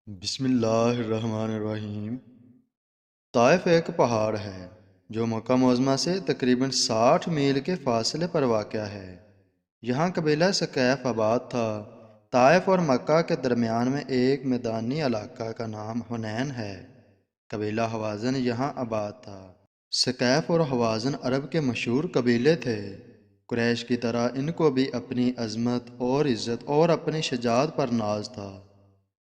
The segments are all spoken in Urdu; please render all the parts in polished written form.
بسم اللہ الرحمن الرحیم۔ طائف ایک پہاڑ ہے جو مکہ معظمہ سے تقریباً 60 میل کے فاصلے پر واقع ہے۔ یہاں قبیلہ ثقیف آباد تھا۔ طائف اور مکہ کے درمیان میں ایک میدانی علاقہ کا نام حنین ہے۔ قبیلہ حوازن یہاں آباد تھا۔ ثقیف اور حوازن عرب کے مشہور قبیلے تھے۔ قریش کی طرح ان کو بھی اپنی عظمت اور عزت اور اپنی شجاعت پر ناز تھا۔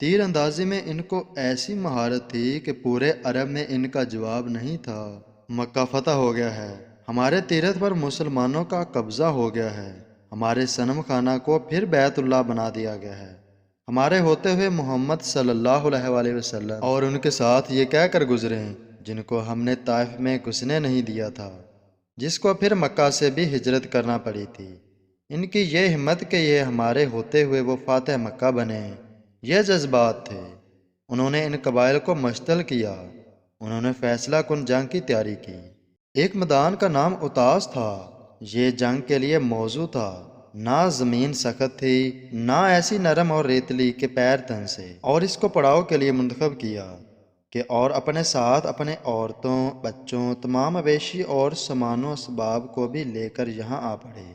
تیر اندازی میں ان کو ایسی مہارت تھی کہ پورے عرب میں ان کا جواب نہیں تھا۔ مکہ فتح ہو گیا ہے، ہمارے تیرتھ پر مسلمانوں کا قبضہ ہو گیا ہے، ہمارے صنم خانہ کو پھر بیت اللہ بنا دیا گیا ہے، ہمارے ہوتے ہوئے محمد صلی اللہ علیہ وآلہ وسلم اور ان کے ساتھ یہ کہہ کر گزرے ہیں جن کو ہم نے طائف میں گھسنے نہیں دیا تھا، جس کو پھر مکہ سے بھی ہجرت کرنا پڑی تھی۔ ان کی یہ ہمت کہ یہ ہمارے ہوتے ہوئے وہ فاتح مکہ بنے، یہ جذبات تھے۔ انہوں نے ان قبائل کو مشتعل کیا، انہوں نے فیصلہ کن جنگ کی تیاری کی۔ ایک میدان کا نام اتاس تھا، یہ جنگ کے لیے موزوں تھا۔ نہ زمین سخت تھی، نہ ایسی نرم اور ریتلی کہ پیر تن سے، اور اس کو پڑاؤ کے لیے منتخب کیا کہ اور اپنے ساتھ اپنے عورتوں، بچوں، تمام مویشی اور سامان و اسباب کو بھی لے کر یہاں آ پڑے۔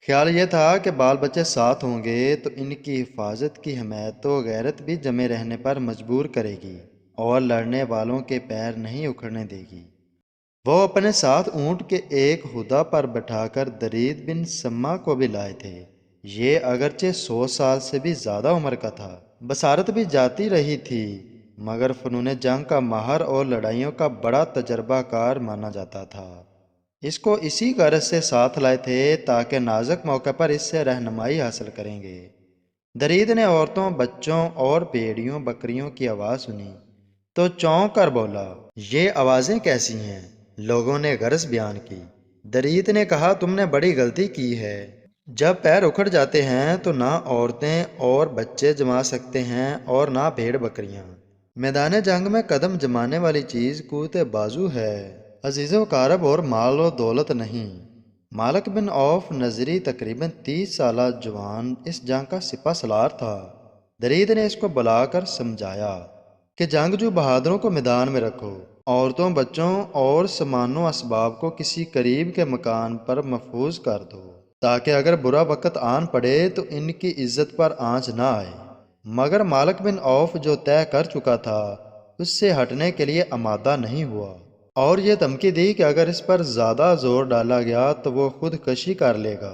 خیال یہ تھا کہ بال بچے ساتھ ہوں گے تو ان کی حفاظت کی حمیت و غیرت بھی جمے رہنے پر مجبور کرے گی اور لڑنے والوں کے پیر نہیں اکھڑنے دے گی۔ وہ اپنے ساتھ اونٹ کے ایک ہودہ پر بٹھا کر درید بن سما کو بھی لائے تھے۔ یہ اگرچہ 100 سال سے بھی زیادہ عمر کا تھا، بصارت بھی جاتی رہی تھی، مگر فنون جنگ کا ماہر اور لڑائیوں کا بڑا تجربہ کار مانا جاتا تھا۔ اس کو اسی غرض سے ساتھ لائے تھے تاکہ نازک موقع پر اس سے رہنمائی حاصل کریں گے۔ درید نے عورتوں، بچوں اور بھیڑیوں بکریوں کی آواز سنی تو چونک کر بولا، یہ آوازیں کیسی ہیں؟ لوگوں نے غرض بیان کی۔ درید نے کہا، تم نے بڑی غلطی کی ہے۔ جب پیر اکھڑ جاتے ہیں تو نہ عورتیں اور بچے جما سکتے ہیں اور نہ بھیڑ بکریاں۔ میدان جنگ میں قدم جمانے والی چیز قوت بازو ہے، عزیز و کارب اور مال و دولت نہیں۔ مالک بن عوف نظری تقریباً 30 سالہ جوان اس جنگ کا سپہ سالار تھا۔ درید نے اس کو بلا کر سمجھایا کہ جنگجو بہادروں کو میدان میں رکھو، عورتوں، بچوں اور سامان و اسباب کو کسی قریب کے مکان پر محفوظ کر دو تاکہ اگر برا وقت آن پڑے تو ان کی عزت پر آنچ نہ آئے۔ مگر مالک بن عوف جو طے کر چکا تھا اس سے ہٹنے کے لیے آمادہ نہیں ہوا اور یہ دھمکی دی کہ اگر اس پر زیادہ زور ڈالا گیا تو وہ خود کشی کر لے گا۔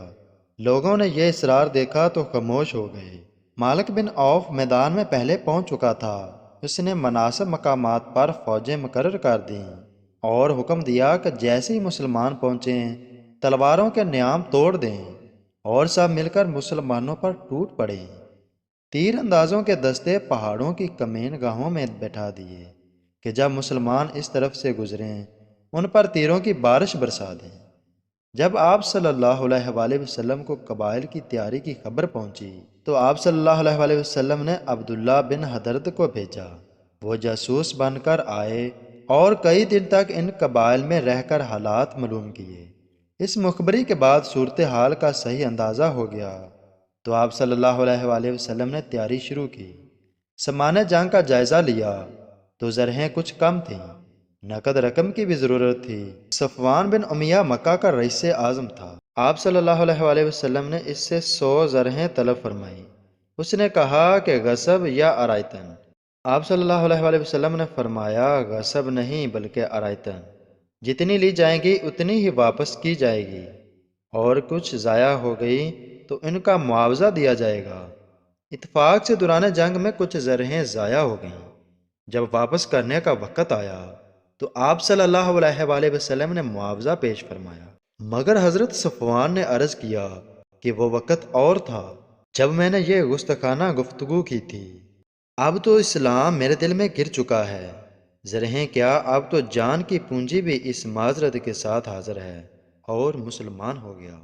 لوگوں نے یہ اصرار دیکھا تو خاموش ہو گئے۔ مالک بن عوف میدان میں پہلے پہنچ چکا تھا۔ اس نے مناسب مقامات پر فوجیں مقرر کر دیں اور حکم دیا کہ جیسے ہی مسلمان پہنچیں تلواروں کے نیام توڑ دیں اور سب مل کر مسلمانوں پر ٹوٹ پڑیں۔ تیر اندازوں کے دستے پہاڑوں کی کمین گاہوں میں بٹھا دیے کہ جب مسلمان اس طرف سے گزریں ان پر تیروں کی بارش برسا دیں۔ جب آپ صلی اللہ علیہ وآلہ وسلم کو قبائل کی تیاری کی خبر پہنچی تو آپ صلی اللہ علیہ وآلہ وسلم نے عبداللہ بن حضرت کو بھیجا۔ وہ جاسوس بن کر آئے اور کئی دن تک ان قبائل میں رہ کر حالات معلوم کیے۔ اس مخبری کے بعد صورتحال کا صحیح اندازہ ہو گیا تو آپ صلی اللہ علیہ وآلہ وسلم نے تیاری شروع کی۔ سامان جنگ کا جائزہ لیا تو زرہیں کچھ کم تھیں، نقد رقم کی بھی ضرورت تھی۔ صفوان بن امیہ مکہ کا رئیس اعظم تھا۔ آپ صلی اللہ علیہ وآلہ وسلم نے اس سے 100 زرہیں طلب فرمائیں۔ اس نے کہا کہ غصب یا ارائتن۔ آپ صلی اللہ علیہ وآلہ وسلم نے فرمایا، غصب نہیں بلکہ ارائتن، جتنی لی جائیں گی اتنی ہی واپس کی جائے گی، اور کچھ ضائع ہو گئی تو ان کا معاوضہ دیا جائے گا۔ اتفاق سے دوران جنگ میں کچھ زرہیں ضائع ہو گئیں۔ جب واپس کرنے کا وقت آیا تو آپ صلی اللہ علیہ وآلہ وسلم نے معاوضہ پیش فرمایا، مگر حضرت صفوان نے عرض کیا کہ وہ وقت اور تھا جب میں نے یہ گستاخانہ گفتگو کی تھی۔ اب تو اسلام میرے دل میں گر چکا ہے، زرہیں کیا اب تو جان کی پونجی بھی اس معذرت کے ساتھ حاضر ہے اور مسلمان ہو گیا۔